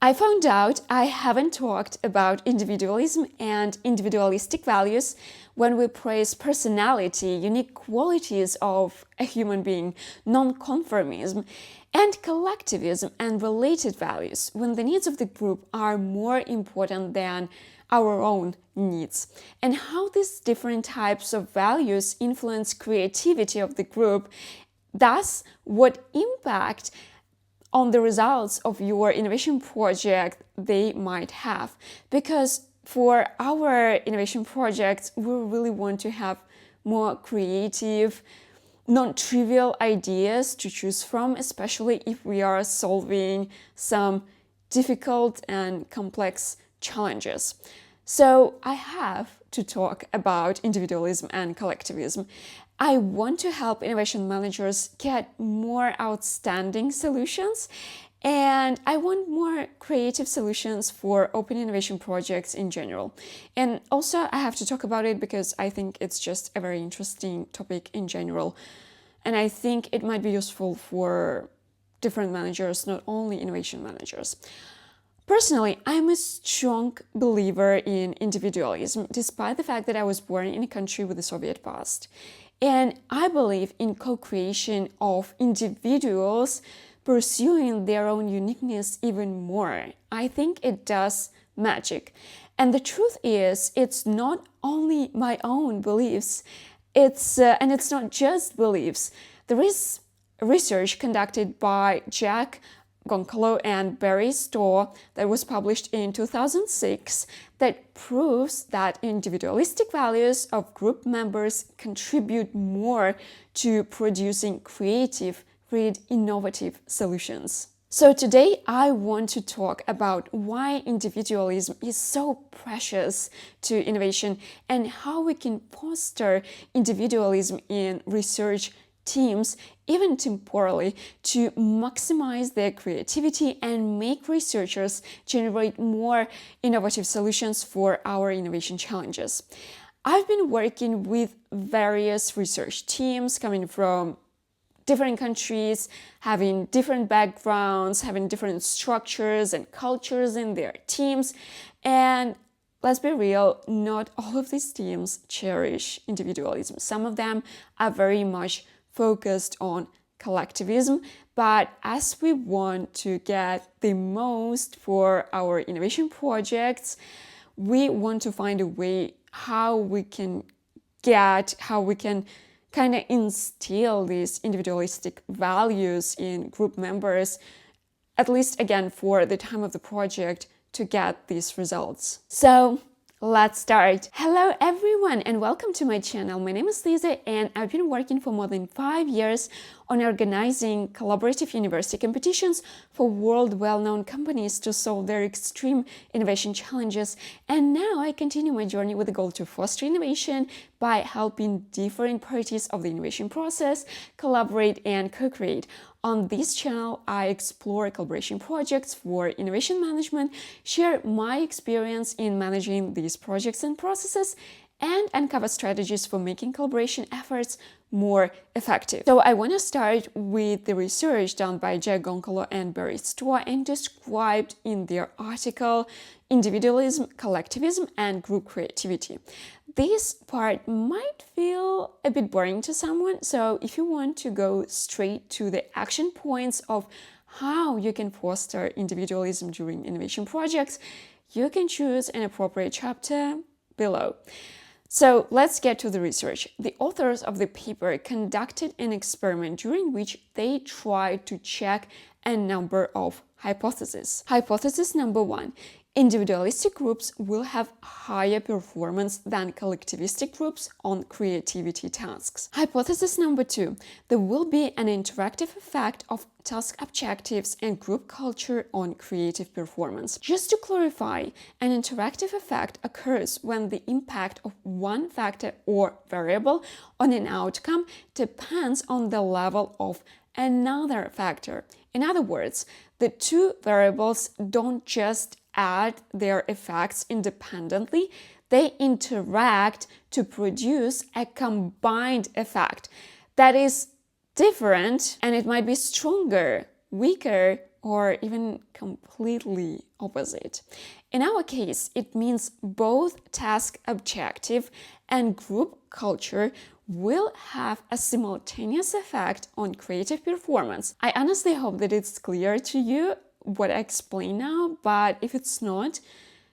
I found out I haven't talked about individualism and individualistic values when we praise personality, unique qualities of a human being, non-conformism, and collectivism and related values when the needs of the group are more important than our own needs, and how these different types of values influence creativity of the group, thus what impact on the results of your innovation project they might have. Because for our innovation projects, we really want to have more creative, non-trivial ideas to choose from, especially if we are solving some difficult and complex challenges. So I have to talk about individualism and collectivism. I want to help innovation managers get more outstanding solutions, and I want more creative solutions for open innovation projects in general. And also I have to talk about it because I think it's just a very interesting topic in general. And I think it might be useful for different managers, not only innovation managers. Personally, I'm a strong believer in individualism, despite the fact that I was born in a country with a Soviet past. And I believe in co-creation of individuals pursuing their own uniqueness even more. I think it does magic. And the truth is, it's not only my own beliefs, and it's not just beliefs. There is research conducted by Goncalo and Staw that was published in 2006 that proves that individualistic values of group members contribute more to producing creative, innovative solutions. So today I want to talk about why individualism is so precious to innovation and how we can foster individualism in research teams, even temporally, to maximize their creativity and make researchers generate more innovative solutions for our innovation challenges. I've been working with various research teams coming from different countries, having different backgrounds, having different structures and cultures in their teams. And let's be real, not all of these teams cherish individualism. Some of them are very much focused on collectivism, but as we want to get the most for our innovation projects, we want to find a way how we can kind of instill these individualistic values in group members, at least again for the time of the project, to get these results. So let's start. Hello everyone and welcome to my channel. My name is Lisa and I've been working for more than 5 years on organizing collaborative university competitions for world well-known companies to solve their extreme innovation challenges. And now I continue my journey with the goal to foster innovation by helping different parties of the innovation process collaborate and co-create. On this channel, I explore collaboration projects for innovation management, share my experience in managing these projects and processes, and uncover strategies for making collaboration efforts more effective. So I want to start with the research done by Goncalo and Staw and described in their article Individualism, Collectivism, and Group Creativity. This part might feel a bit boring to someone, so if you want to go straight to the action points of how you can foster individualism during innovation projects, you can choose an appropriate chapter below. So let's get to the research. The authors of the paper conducted an experiment during which they tried to check a number of hypotheses. Hypothesis number 1. Individualistic groups will have higher performance than collectivistic groups on creativity tasks. Hypothesis number 2. There will be an interactive effect of task objectives and group culture on creative performance. Just to clarify, an interactive effect occurs when the impact of one factor or variable on an outcome depends on the level of another factor. In other words, the two variables don't just add their effects independently, they interact to produce a combined effect that is different, and it might be stronger, weaker, or even completely opposite. In our case, it means both task objective and group culture will have a simultaneous effect on creative performance. I honestly hope that it's clear to you what I explain now, but if it's not,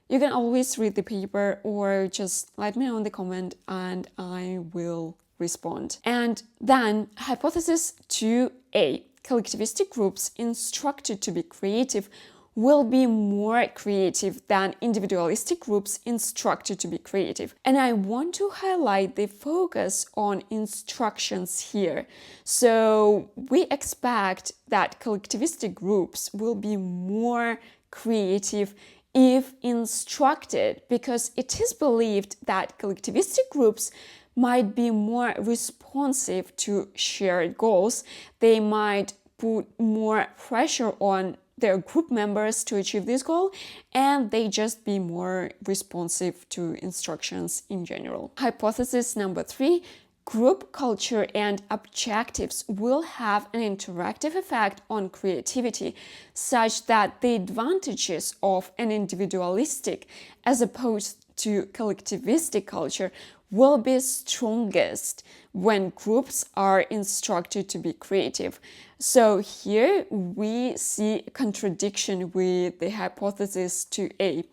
you can always read the paper or just let me know in the comment and I will respond. And then hypothesis 2A, collectivistic groups instructed to be creative will be more creative than individualistic groups instructed to be creative. And I want to highlight the focus on instructions here. So we expect that collectivistic groups will be more creative if instructed, because it is believed that collectivistic groups might be more responsive to shared goals. They might put more pressure on their group members to achieve this goal, and they just be more responsive to instructions in general. Hypothesis number 3, group culture and objectives will have an interactive effect on creativity, such that the advantages of an individualistic as opposed to collectivistic culture will be strongest when groups are instructed to be creative. So here we see a contradiction with the hypothesis 2A.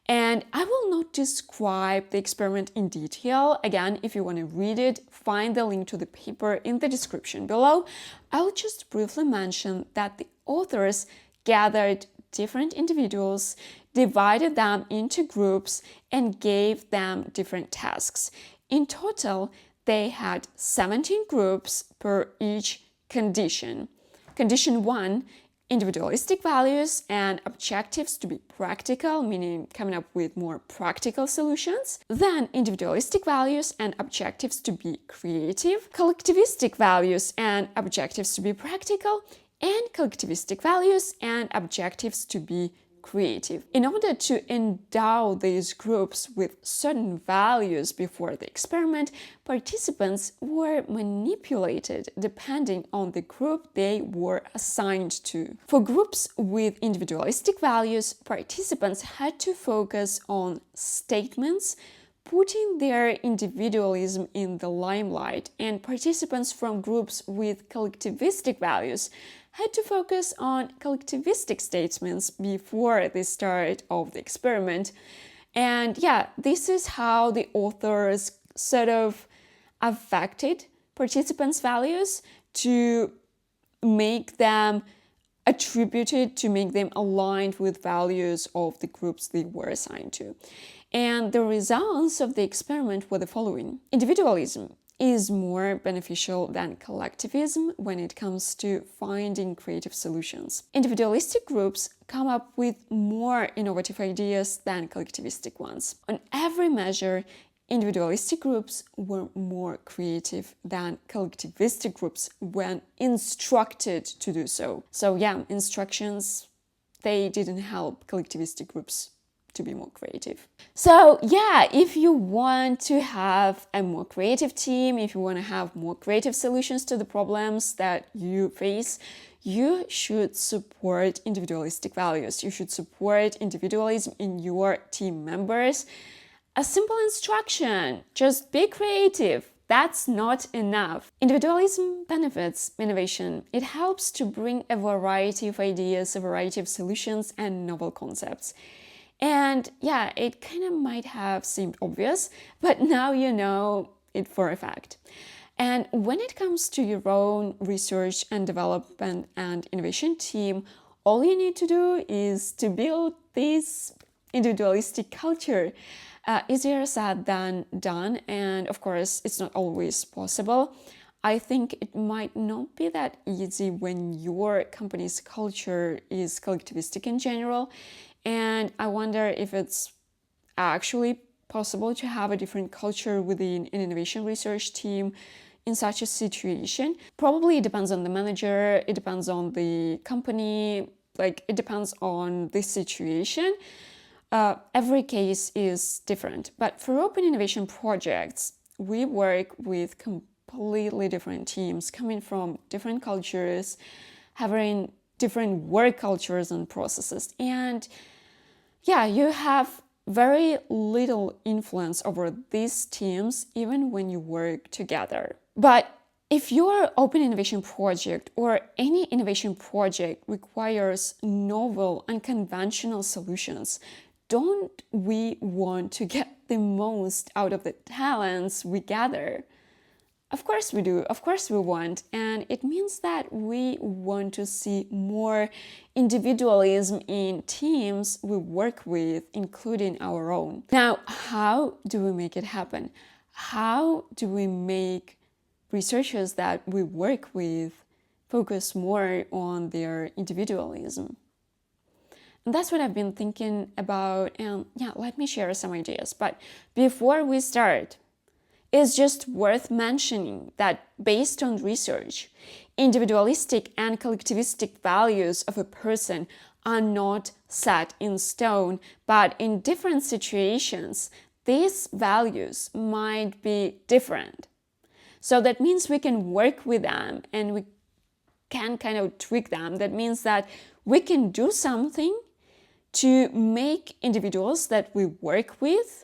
And I will not describe the experiment in detail. Again, if you want to read it, find the link to the paper in the description below. I'll just briefly mention that the authors gathered different individuals, divided them into groups, and gave them different tasks. In total, they had 17 groups per each condition. Condition 1, individualistic values and objectives to be practical, meaning coming up with more practical solutions. Then individualistic values and objectives to be creative, collectivistic values and objectives to be practical, and collectivistic values and objectives to be creative. In order to endow these groups with certain values before the experiment, participants were manipulated depending on the group they were assigned to. For groups with individualistic values, participants had to focus on statements, putting their individualism in the limelight, and participants from groups with collectivistic values had to focus on collectivistic statements before the start of the experiment. And yeah, this is how the authors sort of affected participants' values to make them attributed, to make them aligned with values of the groups they were assigned to. And the results of the experiment were the following. Individualism is more beneficial than collectivism when it comes to finding creative solutions. Individualistic groups come up with more innovative ideas than collectivistic ones. On every measure, individualistic groups were more creative than collectivistic groups when instructed to do so. So yeah, instructions, they didn't help collectivistic groups to be more creative. So yeah, if you want to have a more creative team, if you want to have more creative solutions to the problems that you face, you should support individualistic values. You should support individualism in your team members. A simple instruction, just be creative. That's not enough. Individualism benefits innovation. It helps to bring a variety of ideas, a variety of solutions and novel concepts. And yeah, it kind of might have seemed obvious, but now you know it for a fact. And when it comes to your own research and development and innovation team, all you need to do is to build this individualistic culture. Easier said than done, and of course, it's not always possible. I think it might not be that easy when your company's culture is collectivistic in general. And I wonder if it's actually possible to have a different culture within an innovation research team in such a situation. Probably it depends on the manager, it depends on the company, it depends on the situation. Every case is different. But for open innovation projects, we work with completely different teams coming from different cultures, having different work cultures and processes. And yeah, you have very little influence over these teams even when you work together. But if your open innovation project or any innovation project requires novel, unconventional solutions, don't we want to get the most out of the talents we gather? Of course we do, of course we want, and it means that we want to see more individualism in teams we work with, including our own. Now, how do we make it happen? How do we make researchers that we work with focus more on their individualism? And that's what I've been thinking about, and yeah, let me share some ideas. But before we start, it's just worth mentioning that based on research, individualistic and collectivistic values of a person are not set in stone, but in different situations, these values might be different. So that means we can work with them and we can kind of tweak them. That means that we can do something to make individuals that we work with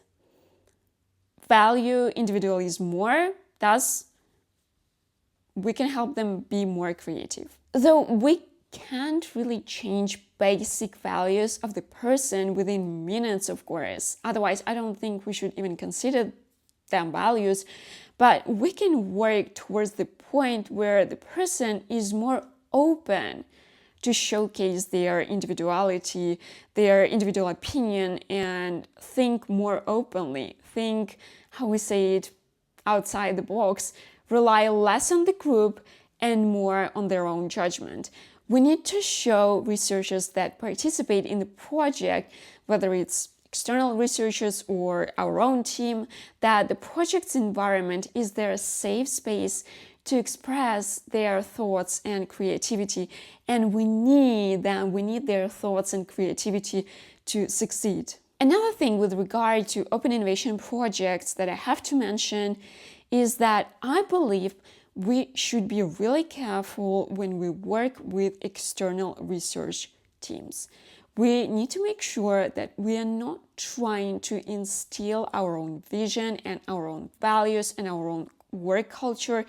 value individualism more, thus we can help them be more creative. Though we can't really change basic values of the person within minutes, of course. Otherwise, I don't think we should even consider them values. But we can work towards the point where the person is more open to showcase their individuality, their individual opinion, and think more openly, think, how we say it, outside the box, rely less on the group and more on their own judgment. We need to show researchers that participate in the project, whether it's external researchers or our own team, that the project's environment is their safe space to express their thoughts and creativity. And we need them, we need their thoughts and creativity to succeed. Another thing with regard to open innovation projects that I have to mention is that I believe we should be really careful when we work with external research teams. We need to make sure that we are not trying to instill our own vision and our own values and our own work culture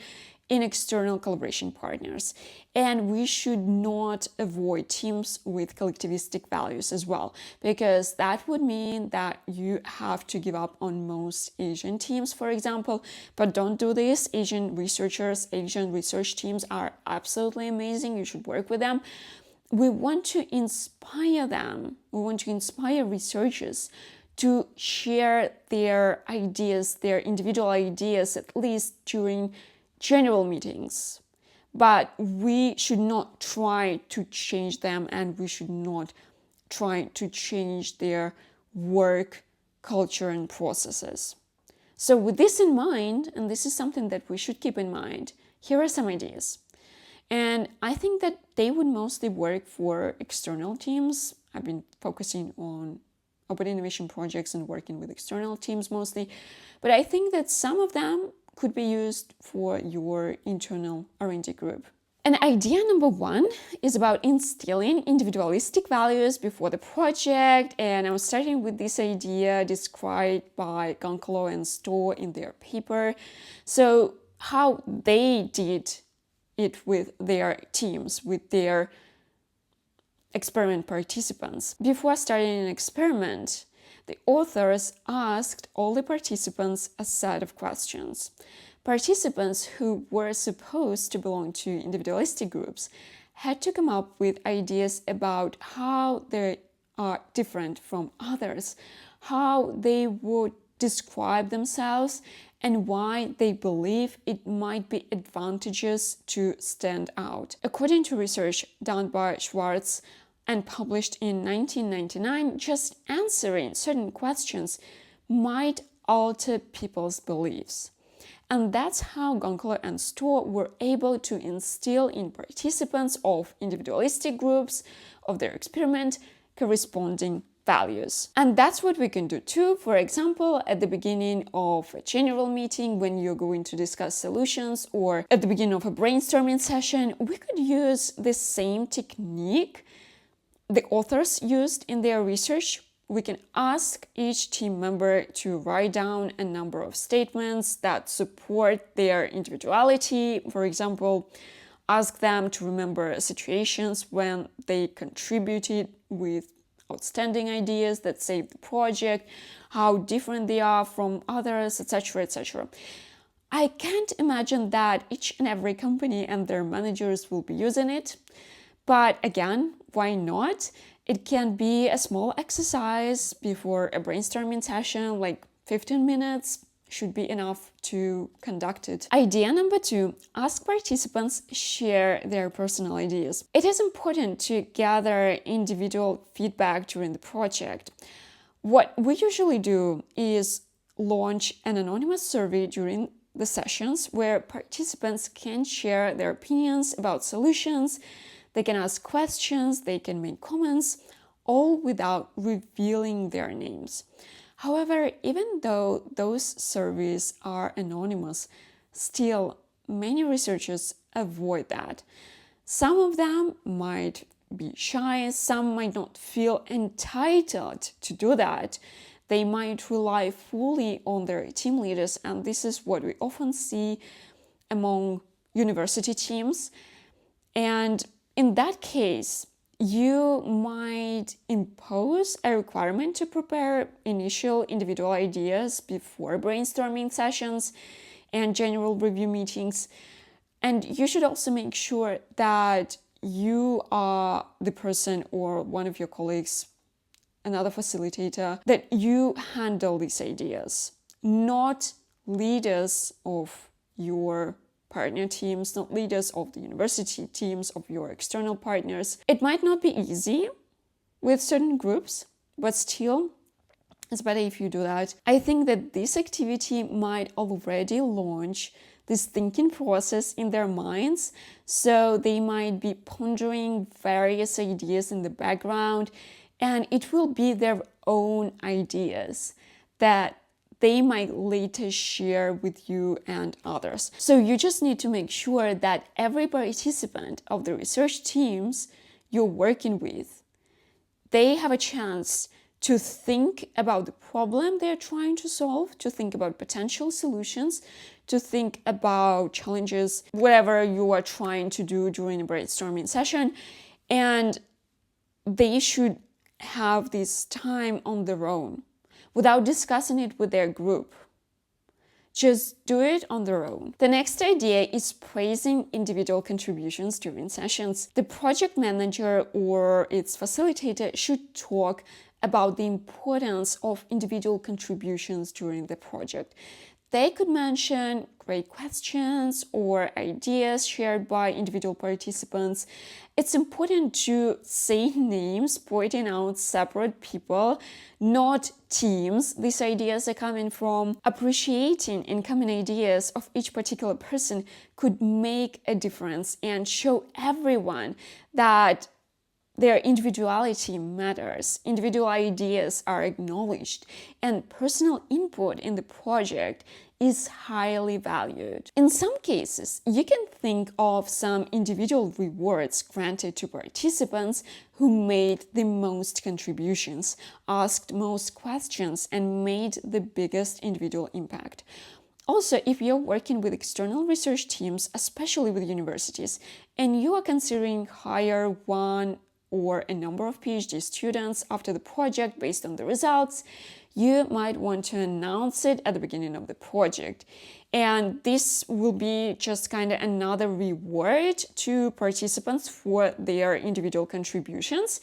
in external collaboration partners. And we should not avoid teams with collectivistic values as well, because that would mean that you have to give up on most Asian teams, for example. But don't do this. Asian research teams are absolutely amazing. You should work with them. We want to inspire them. We want to inspire researchers to share their ideas, their individual ideas, at least during general meetings. But we should not try to change them, and we should not try to change their work culture and processes. So with this in mind, and this is something that we should keep in mind, here are some ideas. And I think that they would mostly work for external teams. I've been focusing on open innovation projects and working with external teams mostly. But I think that some of them could be used for your internal R&D group. And idea number one is about instilling individualistic values before the project. And I'm starting with this idea described by Goncalo and Staw in their paper. So how they did it with their teams, with their experiment participants. Before starting an experiment, the authors asked all the participants a set of questions. Participants who were supposed to belong to individualistic groups had to come up with ideas about how they are different from others, how they would describe themselves, and why they believe it might be advantageous to stand out. According to research done by Schwartz and published in 1999, just answering certain questions might alter people's beliefs. And that's how Goncalo and Staw were able to instill in participants of individualistic groups of their experiment corresponding values. And that's what we can do too. For example, at the beginning of a general meeting when you're going to discuss solutions, or at the beginning of a brainstorming session, we could use the same technique the authors used in their research. We can ask each team member to write down a number of statements that support their individuality. For example, ask them to remember situations when they contributed with outstanding ideas that saved the project, how different they are from others, etc., etc. I can't imagine that each and every company and their managers will be using it, but again, why not? It can be a small exercise before a brainstorming session, like 15 minutes should be enough to conduct it. Idea number 2, ask participants share their personal ideas. It is important to gather individual feedback during the project. What we usually do is launch an anonymous survey during the sessions where participants can share their opinions about solutions. They can ask questions, they can make comments, all without revealing their names. However, even though those surveys are anonymous, still many researchers avoid that. Some of them might be shy, some might not feel entitled to do that. They might rely fully on their team leaders, and this is what we often see among university teams. And in that case, you might impose a requirement to prepare initial individual ideas before brainstorming sessions and general review meetings. And you should also make sure that you are the person or one of your colleagues, another facilitator, that you handle these ideas, not leaders of your partner teams, not leaders of the university teams, of your external partners. It might not be easy with certain groups, but still, it's better if you do that. I think that this activity might already launch this thinking process in their minds, so they might be pondering various ideas in the background, and it will be their own ideas that they might later share with you and others. So you just need to make sure that every participant of the research teams you're working with, they have a chance to think about the problem they're trying to solve, to think about potential solutions, to think about challenges, whatever you are trying to do during a brainstorming session. And they should have this time on their own, without discussing it with their group. Just do it on their own. The next idea is praising individual contributions during sessions. The project manager or its facilitator should talk about the importance of individual contributions during the project. They could mention great questions or ideas shared by individual participants. It's important to say names, pointing out separate people, not teams these ideas are coming from. Appreciating incoming ideas of each particular person could make a difference and show everyone that their individuality matters, individual ideas are acknowledged, and personal input in the project is highly valued. In some cases, you can think of some individual rewards granted to participants who made the most contributions, asked most questions, and made the biggest individual impact. Also, if you're working with external research teams, especially with universities, and you are considering hire one or a number of PhD students after the project based on the results, you might want to announce it at the beginning of the project. And this will be just kind of another reward to participants for their individual contributions.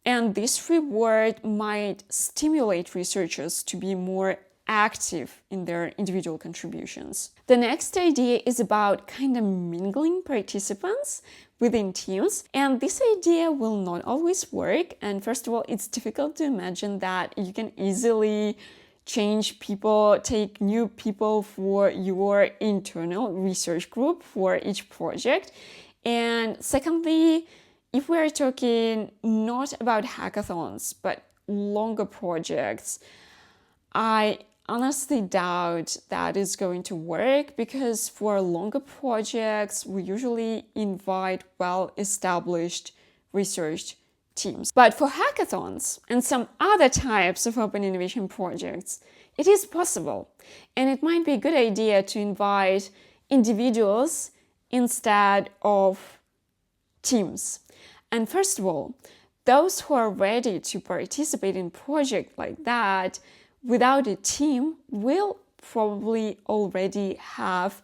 And this reward might stimulate researchers to be more active in their individual contributions. The next idea is about kind of mingling participants within teams, and this idea will not always work. And first of all, it's difficult to imagine that you can easily change people, take new people for your internal research group for each project. And secondly, if we're talking not about hackathons, but longer projects, I honestly doubt that is going to work, because for longer projects, we usually invite well-established research teams. But for hackathons and some other types of open innovation projects, it is possible. And it might be a good idea to invite individuals instead of teams. And first of all, those who are ready to participate in a project like that without a team will probably already have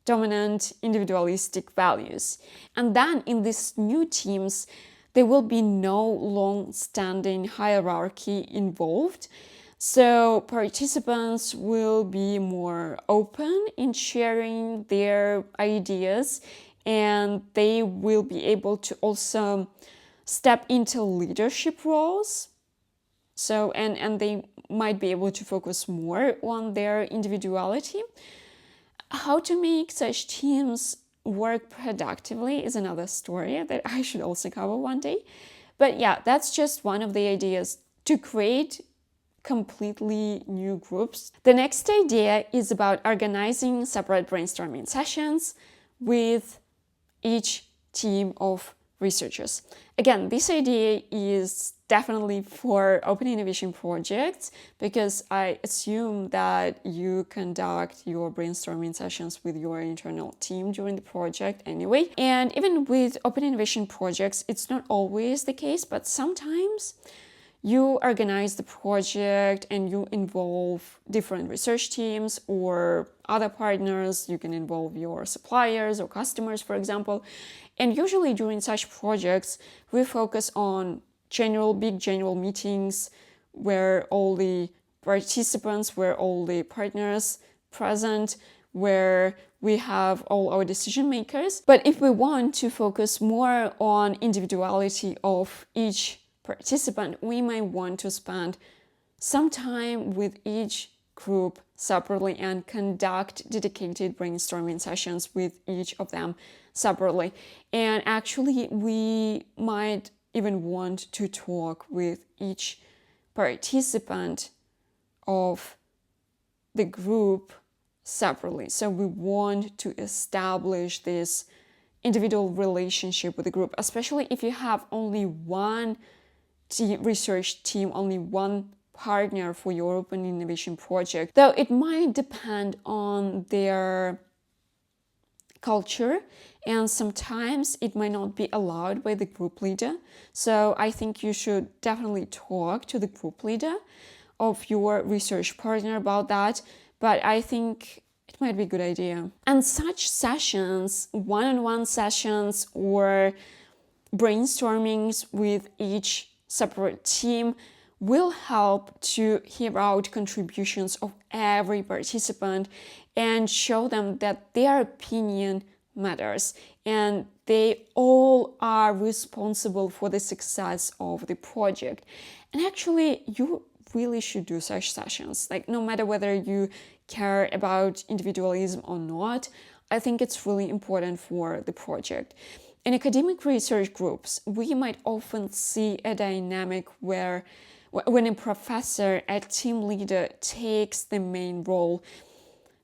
dominant individualistic values. And then in these new teams, there will be no long-standing hierarchy involved. So participants will be more open in sharing their ideas, and they will be able to also step into leadership roles. So, and they might be able to focus more on their individuality. How to make such teams work productively is another story that I should also cover one day. But yeah, that's just one of the ideas to create completely new groups. The next idea is about organizing separate brainstorming sessions with each team of researchers. Again, this idea is definitely for open innovation projects, because I assume that you conduct your brainstorming sessions with your internal team during the project anyway. And even with open innovation projects, it's not always the case, but sometimes you organize the project and you involve different research teams or other partners. You can involve your suppliers or customers, for example. And usually during such projects, we focus on big general meetings where all the participants, where all the partners present, where we have all our decision makers. But if we want to focus more on individuality of each participant, we might want to spend some time with each group separately and conduct dedicated brainstorming sessions with each of them separately. And actually, we might even want to talk with each participant of the group separately. So we want to establish this individual relationship with the group, especially if you have only one research team, only one partner for your open innovation project. Though it might depend on their culture, and sometimes it might not be allowed by the group leader. So I think you should definitely talk to the group leader of your research partner about that. But I think it might be a good idea. And such sessions, one-on-one sessions or brainstormings with each separate team, will help to hear out contributions of every participant and show them that their opinion matters and they all are responsible for the success of the project. And actually, you really should do such sessions. Like, no matter whether you care about individualism or not, I think it's really important for the project. In academic research groups, we might often see a dynamic where when a professor, a team leader takes the main role,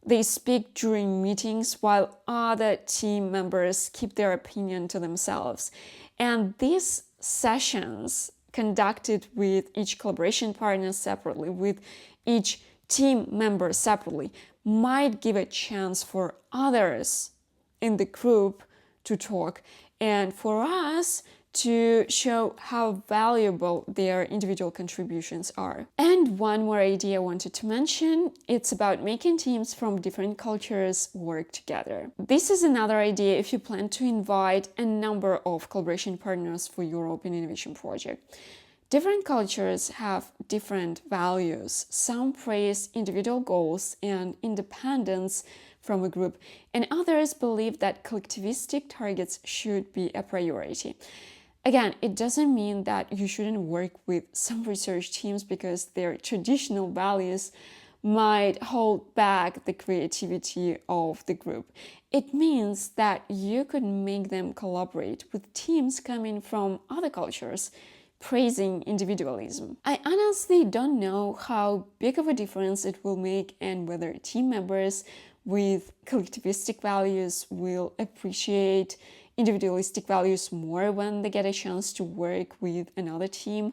they speak during meetings while other team members keep their opinion to themselves. And these sessions conducted with each collaboration partner separately, with each team member separately, might give a chance for others in the group to talk and for us to show how valuable their individual contributions are. And one more idea I wanted to mention, it's about making teams from different cultures work together. This is another idea if you plan to invite a number of collaboration partners for your open innovation project. Different cultures have different values. Some praise individual goals and independence from a group, and others believe that collectivistic targets should be a priority. Again, it doesn't mean that you shouldn't work with some research teams because their traditional values might hold back the creativity of the group. It means that you could make them collaborate with teams coming from other cultures praising individualism. I honestly don't know how big of a difference it will make and whether team members with collectivistic values will appreciate individualistic values more when they get a chance to work with another team.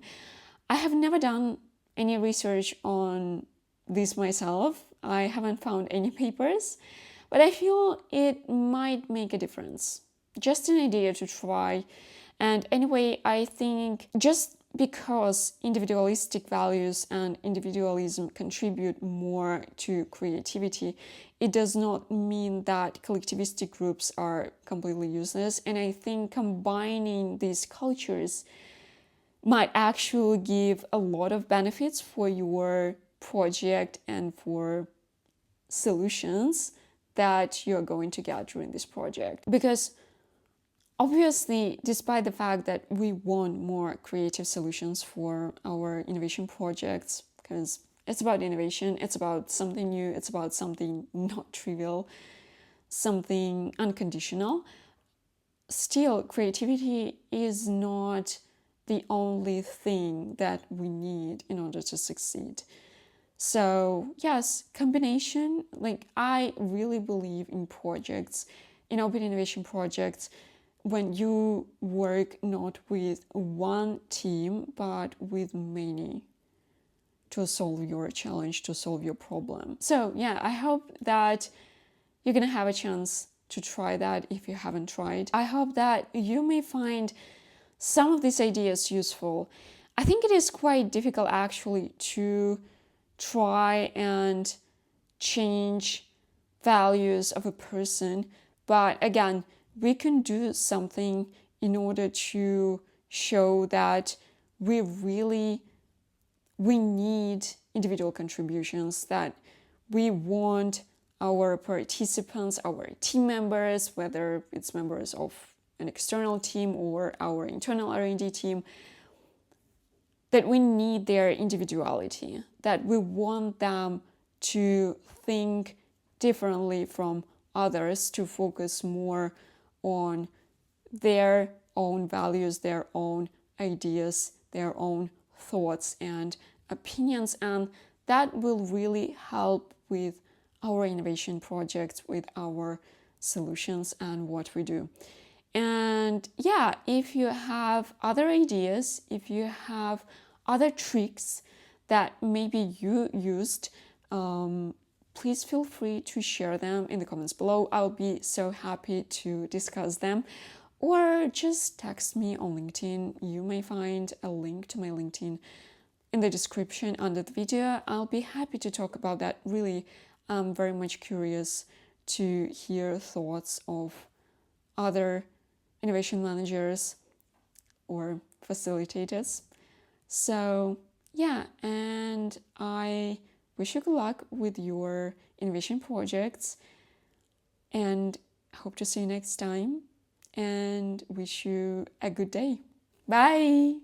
I have never done any research on this myself. I haven't found any papers, but I feel it might make a difference. Just an idea to try. And anyway, I think just because individualistic values and individualism contribute more to creativity, it does not mean that collectivistic groups are completely useless. And I think combining these cultures might actually give a lot of benefits for your project and for solutions that you're going to get during this project. Because obviously, despite the fact that we want more creative solutions for our innovation projects, because it's about innovation, it's about something new, it's about something not trivial, something unconditional, still, creativity is not the only thing that we need in order to succeed. So yes, combination, like I really believe in projects, in open innovation projects, when you work not with one team, but with many to solve your challenge, to solve your problem. So yeah, I hope that you're gonna have a chance to try that if you haven't tried. I hope that you may find some of these ideas useful. I think it is quite difficult actually to try and change values of a person, but again, we can do something in order to show that we need individual contributions, that we want our participants, our team members, whether it's members of an external team or our internal R&D team, that we need their individuality, that we want them to think differently from others, to focus more on their own values, their own ideas, their own thoughts and opinions. And that will really help with our innovation projects, with our solutions and what we do. And yeah, if you have other ideas, if you have other tricks that maybe you used, please feel free to share them in the comments below. I'll be so happy to discuss them. Or just text me on LinkedIn. You may find a link to my LinkedIn in the description under the video. I'll be happy to talk about that. Really, I'm very much curious to hear thoughts of other innovation managers or facilitators. So yeah, and I wish you good luck with your innovation projects and hope to see you next time and wish you a good day. Bye!